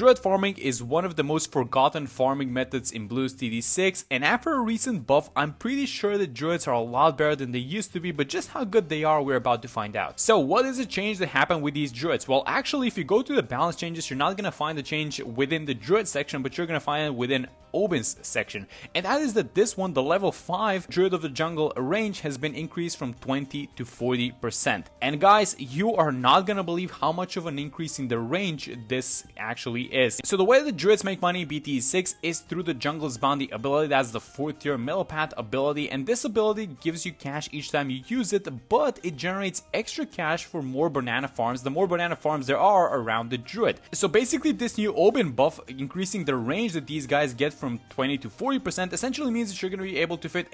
Druid farming is one of the most forgotten farming methods in Bloons TD6, and after a recent buff, I'm pretty sure that Druids are a lot better than they used to be, but just how good they are, we're about to find out. So what is the change that happened with these Druids? Well, actually, if you go to the balance changes, you're not going to find the change within the Druid section, but you're going to find it within Obin's section, and that is that this one, the level 5 Druid of the Jungle range, has been increased from 20 to 40%. And guys, you are not gonna believe how much of an increase in the range this actually is. So the way the Druids make money in BT6 is through the Jungle's Bounty ability. That's the 4th tier Millipath ability, and this ability gives you cash each time you use it, but it generates extra cash for more banana farms, the more banana farms there are around the Druid. So basically, this new Obin buff increasing the range that these guys get from 20 to 40% essentially means that you're going to be able to fit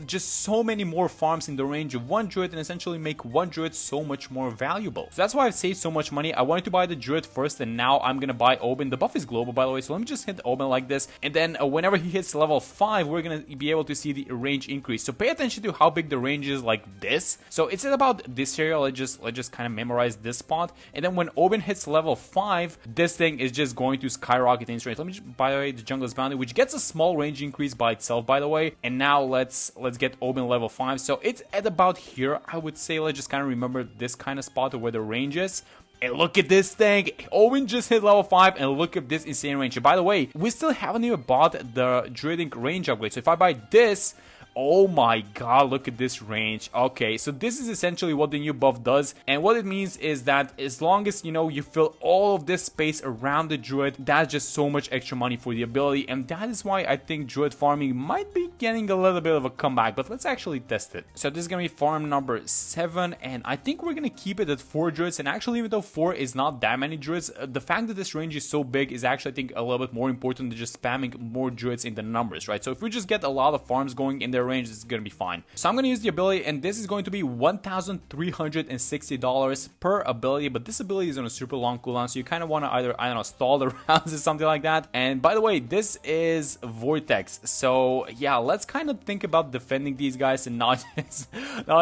just so many more farms in the range of one Druid and essentially make one Druid so much more valuable. So that's why I've saved so much money. I wanted to buy the Druid first, and now I'm going to buy Obin. The buff is global, by the way, so let me just hit Obin like this, and then whenever he hits level 5, we're going to be able to see the range increase. So pay attention to how big the range is like this. So it's about this area. Let's just kind of memorize this spot, and then when Obin hits level 5, this thing is just going to skyrocket in range. Let me just, by the way, the Jungle's Bounty, which gets a small range increase by itself, by the way. And now let's get Obin level 5. So it's at about here, I would say. Let's just kind of remember this kind of spot where the range is. And look at this thing. Obin just hit level 5, and look at this insane range. And by the way, we still haven't even bought the Druidic range upgrade. So if I buy this, oh my god, look at this range. Okay, so this is essentially what the new buff does, and what it means is that as long as, you know, you fill all of this space around the Druid, that's just so much extra money for the ability, and that is why I think Druid farming might be getting a little bit of a comeback, but let's actually test it. So this is gonna be farm number 7, and I think we're gonna keep it at 4 Druids, and actually, even though 4 is not that many Druids, the fact that this range is so big is actually, I think, a little bit more important than just spamming more Druids in the numbers, right? So if we just get a lot of farms going in their range, is going to be fine. So I'm going to use the ability, and this is going to be $1,360 per ability, but this ability is on a super long cooldown, so you kind of want to either, I don't know, stall the rounds or something like that. And by the way, this is Vortex, so yeah, let's kind of think about defending these guys and not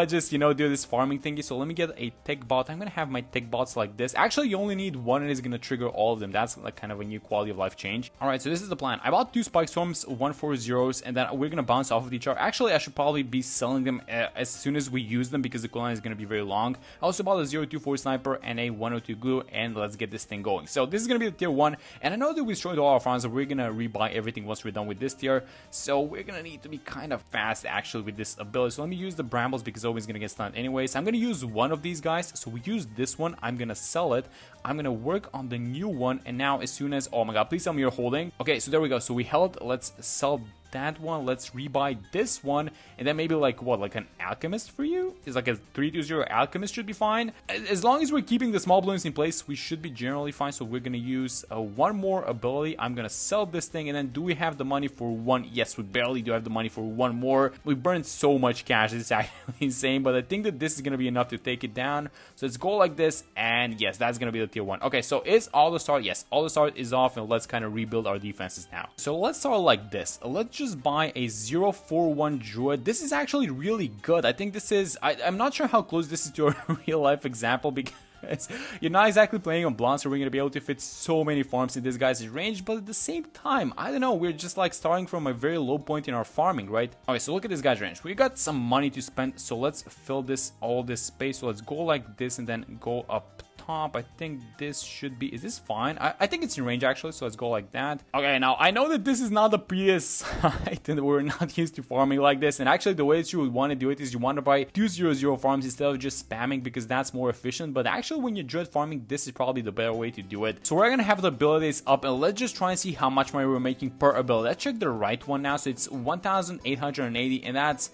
just you know, do this farming thingy. So let me get a tech bot. I'm going to have my tech bots like this. Actually, you only need one, and it's going to trigger all of them. That's like kind of a new quality of life change. All right, so this is the plan. I bought 2 Spike Storms, 1 for zeros, and then we're going to bounce off of each other. Actually, I should probably be selling them as soon as we use them, because the cooldown is going to be very long. I also bought a 024 sniper and a 102 glue, and let's get this thing going. So this is going to be the tier 1, and I know that we destroyed all our farms, so we're going to rebuy everything once we're done with this tier. So we're going to need to be kind of fast actually with this ability. So let me use the brambles, because Obin's going to get stunned anyways. I'm going to use one of these guys. So we use this one. I'm going to sell it. I'm going to work on the new one, and now as soon as, oh my god, please tell me you're holding. Okay, so there we go. So we held. Let's sell that one. Let's rebuy this one, and then maybe like what, like an alchemist for you? Is like a 320 alchemist should be fine. As long as we're keeping the small balloons in place, we should be generally fine. So we're gonna use one more ability. I'm gonna sell this thing, and then do we have the money for one? Yes, we barely do have the money for one more. We burned so much cash, it's actually insane, but I think that this is gonna be enough to take it down. So let's go like this, and yes, that's gonna be the tier 1. Okay, so is all the start? Yes, all the start is off, and let's kind of rebuild our defenses now. So let's start like this. Let's just buy a 041 Druid. This is actually really good. I think this is, I'm not sure how close this is to a real life example, because you're not exactly playing on Bloons, so we're going to be able to fit so many farms in this guy's range, but at the same time, I don't know, we're just like starting from a very low point in our farming, right? Okay, so look at this guy's range. We got some money to spend, so let's fill all this space. So let's go like this and then go up top. I think this should be, is this fine? I think it's in range actually, so let's go like that. Okay, now I know that this is not the prettiest site and we're not used to farming like this, and actually the way that you would want to do it is you want to buy 200 farms instead of just spamming, because that's more efficient. But actually when you're Druid farming, this is probably the better way to do it. So we're gonna have the abilities up, and let's just try and see how much money we're making per ability. Let's check the right one now. So it's 1,880, and that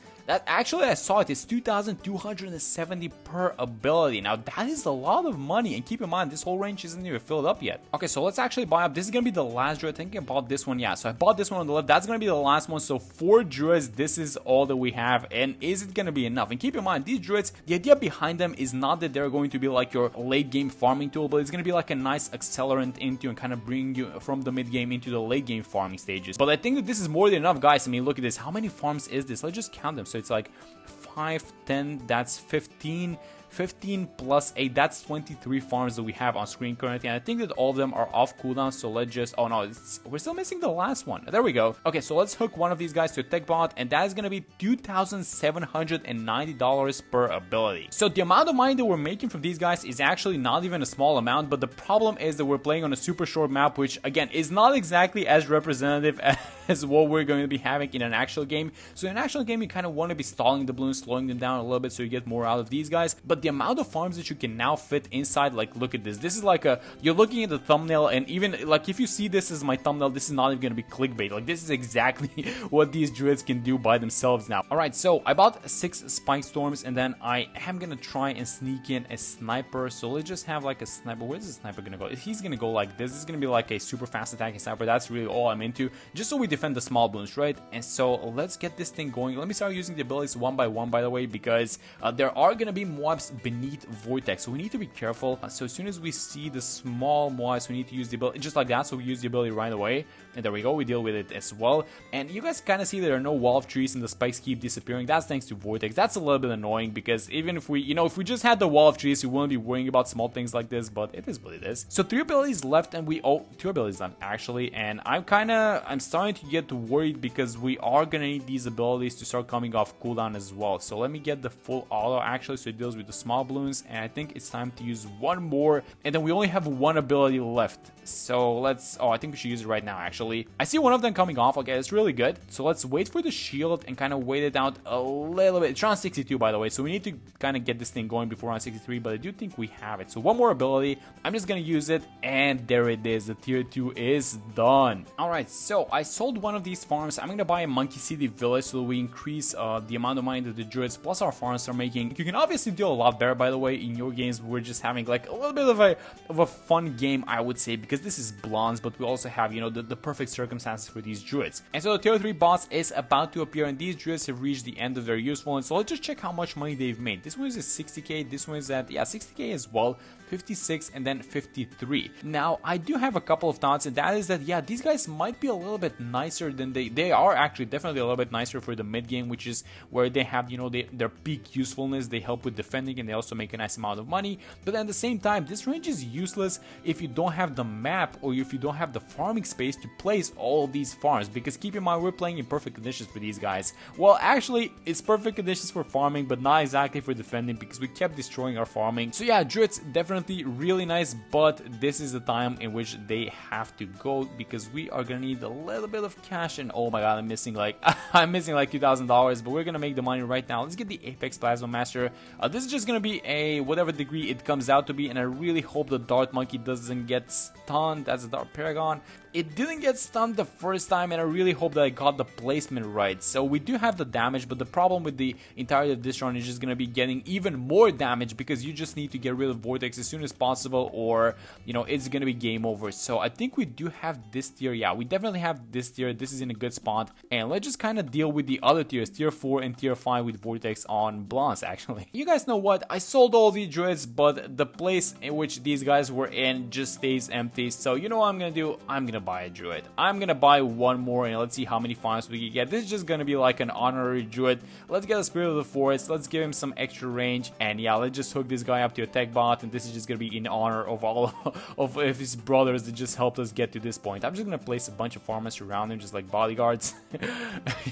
actually, I saw it, it's 2,270 per ability. Now that is a lot of money, and keep in mind this whole range isn't even filled up yet. Okay, so let's actually buy up. This is gonna be the last Druid. I think I bought this one. Yeah, so I bought this one on the left. That's gonna be the last one. So 4 Druids, this is all that we have, and is it gonna be enough? And keep in mind, these Druids, the idea behind them is not that they're going to be like your late game farming tool, but it's gonna be like a nice accelerant into and kind of bring you from the mid game into the late game farming stages. But I think that this is more than enough, guys. I mean, look at this. How many farms is this? Let's just count them. So it's like 5, 10, that's 15, 15 plus 8, that's 23 farms that we have on screen currently, and I think that all of them are off cooldown, so let's just, oh no, we're still missing the last one. There we go. Okay, so let's hook one of these guys to a tech bot, and that is going to be $2,790 per ability. So the amount of money that we're making from these guys is actually not even a small amount, but the problem is that we're playing on a super short map, which again is not exactly as representative as what we're going to be having in an actual game. So in an actual game, you kind of want to be stalling the balloons, slowing them down a little bit so you get more out of these guys. But the amount of farms that you can now fit inside, like look at this. This is like a, you're looking at the thumbnail, and even like if you see this as my thumbnail, this is not even going to be clickbait. Like this is exactly what these druids can do by themselves now. Alright, so I bought 6 spike storms, and then I am going to try and sneak in a sniper. So let's just have like a sniper. Where's the sniper going to go? He's going to go like this. This is going to be like a super fast attacking sniper. That's really all I'm into, just so we defend the small balloons, right? And so let's get this thing going. Let me start using the abilities one by one, by the way, because there are going to be mobs beneath Vortex, so we need to be careful. So as soon as we see the small mobs, we need to use the ability just like that. So we use the ability right away, and there we go, we deal with it as well. And you guys kind of see there are no wall of trees and the spikes keep disappearing. That's thanks to Vortex. That's a little bit annoying, because even if we, you know, if we just had the wall of trees, we wouldn't be worrying about small things like this, but it is what it is. So 3 abilities left, and we, oh, 2 abilities left actually, and I'm starting to get worried because we are gonna need these abilities to start coming off cooldown as well. So let me get the full auto actually, so it deals with the small balloons, and I think it's time to use one more, and then we only have 1 ability left. So let's, oh, I think we should use it right now actually. I see one of them coming off. Okay, it's really good. So let's wait for the shield and kind of wait it out a little bit. It's round 62 by the way, so we need to kind of get this thing going before round 63, but I do think we have it. So one more ability, I'm just gonna use it, and there it is. The tier 2 is done. Alright, so I sold one of these farms. I'm gonna buy a monkey city village so we increase the amount of money that the druids plus our farms are making. You can obviously do a lot better, by the way, in your games. We're just having like a little bit of a fun game, I would say, because this is Bloons, but we also have, you know, the perfect circumstances for these druids. And so the tier 3 boss is about to appear, and these druids have reached the end of their usefulness. So let's just check how much money they've made. This one is at 60k, this one is at, yeah, 60k as well, 56, and then 53. Now I do have a couple of thoughts, and that is that, yeah, these guys might be a little bit nicer than they are actually definitely a little bit nicer for the mid game, which is where they have, you know, their peak usefulness. They help with defending, and they also make a nice amount of money. But at the same time, this range is useless if you don't have the map, or if you don't have the farming space to place all of these farms, because keep in mind, we're playing in perfect conditions for these guys. Well, actually, it's perfect conditions for farming, but not exactly for defending, because we kept destroying our farming. So yeah, druids definitely really nice, but this is the time in which they have to go, because we are gonna need a little bit of cash. And oh my god, I'm missing like $2,000, but we're gonna make the money right now. Let's get the Apex Plasma Master. This is just gonna be a whatever degree it comes out to be, and I really hope the Dart Monkey doesn't get stunned. That's a Dart Paragon. It didn't get stunned the first time, and I really hope that I got the placement right. So we do have the damage, but the problem with the entirety of this run is just going to be getting even more damage, because you just need to get rid of Vortex as soon as possible, or, you know, it's going to be game over. So I think we do have this tier. Yeah, we definitely have this tier. This is in a good spot, and let's just kind of deal with the other tiers, tier 4 and tier 5 with Vortex on Bloons actually. You guys know what? I sold all the druids, but the place in which these guys were in just stays empty. So you know what I'm going to do? I'm going to buy a druid. I'm gonna buy one more, and let's see how many farms we can get. This is just gonna be like an honorary druid. Let's get a Spirit of the Forest. Let's give him some extra range, and yeah, let's just hook this guy up to a tech bot, and this is just gonna be in honor of all of his brothers that just helped us get to this point. I'm just gonna place a bunch of farmers around him, just like bodyguards.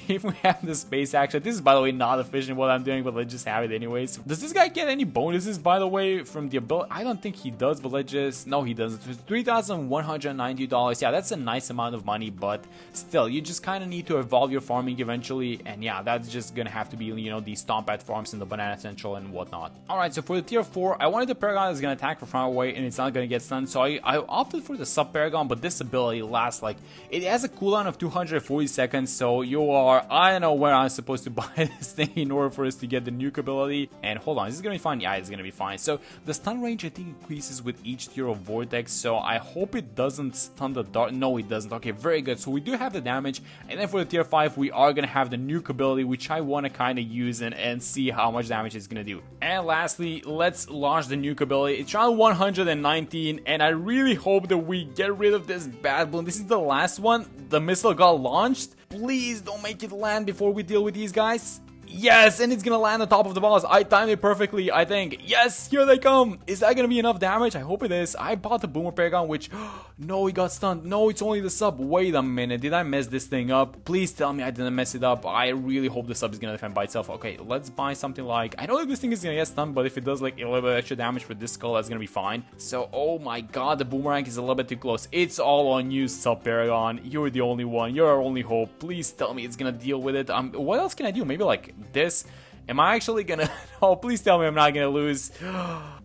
If we have the space, actually, this is by the way not efficient what I'm doing, but let's just have it anyways. Does this guy get any bonuses, by the way, from the ability? I don't think he does, but let's just, no, he doesn't. $3,190. Yeah, that's a nice amount of money, but still, you just kind of need to evolve your farming eventually, and yeah, that's just gonna have to be, you know, the stomp at farms and the banana central and whatnot. Alright, so for the tier 4, I wanted the Paragon that's gonna attack from far away and it's not gonna get stunned, so I opted for the sub Paragon, but this ability lasts like, it has a cooldown of 240 seconds, so you are, I don't know where I'm supposed to buy this thing in order for us to get the nuke ability. And hold on, is this gonna be fine? Yeah, it's gonna be fine. So the stun range I think increases with each tier of Vortex, so I hope it doesn't stun the dart. No, it doesn't. Okay, very good. So we do have the damage, and then for the tier 5 we are gonna have the nuke ability, which I want to kind of use and see how much damage it's gonna do. And lastly, let's launch the nuke ability. It's round 119, and I really hope that we get rid of this bad balloon. This is the last one. The missile got launched. Please don't make it land before we deal with these guys. Yes, and it's gonna land on top of the boss. I timed it perfectly, I think. Yes, here they come. Is that gonna be enough damage? I hope it is. I bought the Boomer Paragon, which... No, he got stunned. No, it's only the sub. Wait a minute. Did I mess this thing up? Please tell me I didn't mess it up. I really hope the sub is gonna defend by itself. Okay, let's buy something like... I know that this thing is gonna get stunned, but if it does like a little bit extra damage for this skull, that's gonna be fine. So, oh my god, the Boomerang is a little bit too close. It's all on you, Sub Paragon. You're the only one. You're our only hope. Please tell me it's gonna deal with it. What else can I do? Maybe like this? Am I actually gonna... Oh, please tell me I'm not gonna lose.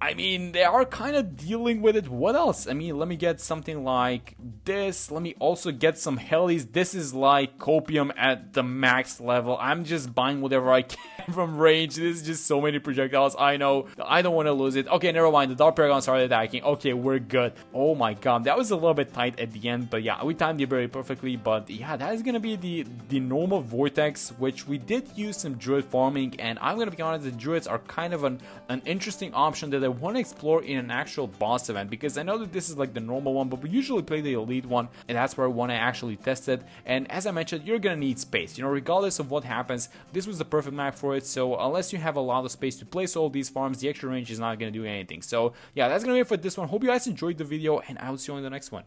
I mean, they are kind of dealing with it. What else? I mean, let me get something like this. Let me also get some helis. This is like copium at the max level. I'm just buying whatever I can from range. This is just so many projectiles. I know. I don't want to lose it. Okay, never mind. The Dark Paragon started attacking. Okay, we're good. Oh my god. That was a little bit tight at the end. But yeah, we timed the ability perfectly. But yeah, that is gonna be the normal Vortex, which we did use some Druid Farming. And I'm gonna be honest, the Druids are kind of an interesting option that I want to explore in an actual boss event, because I know that this is like the normal one, but we usually play the elite one, and that's where I want to actually test it. And as I mentioned, you're gonna need space, you know, regardless of what happens. This was the perfect map for it, so unless you have a lot of space to place all these farms, the extra range is not gonna do anything. So yeah, that's gonna be it for this one. Hope you guys enjoyed the video, and I will see you in the next one.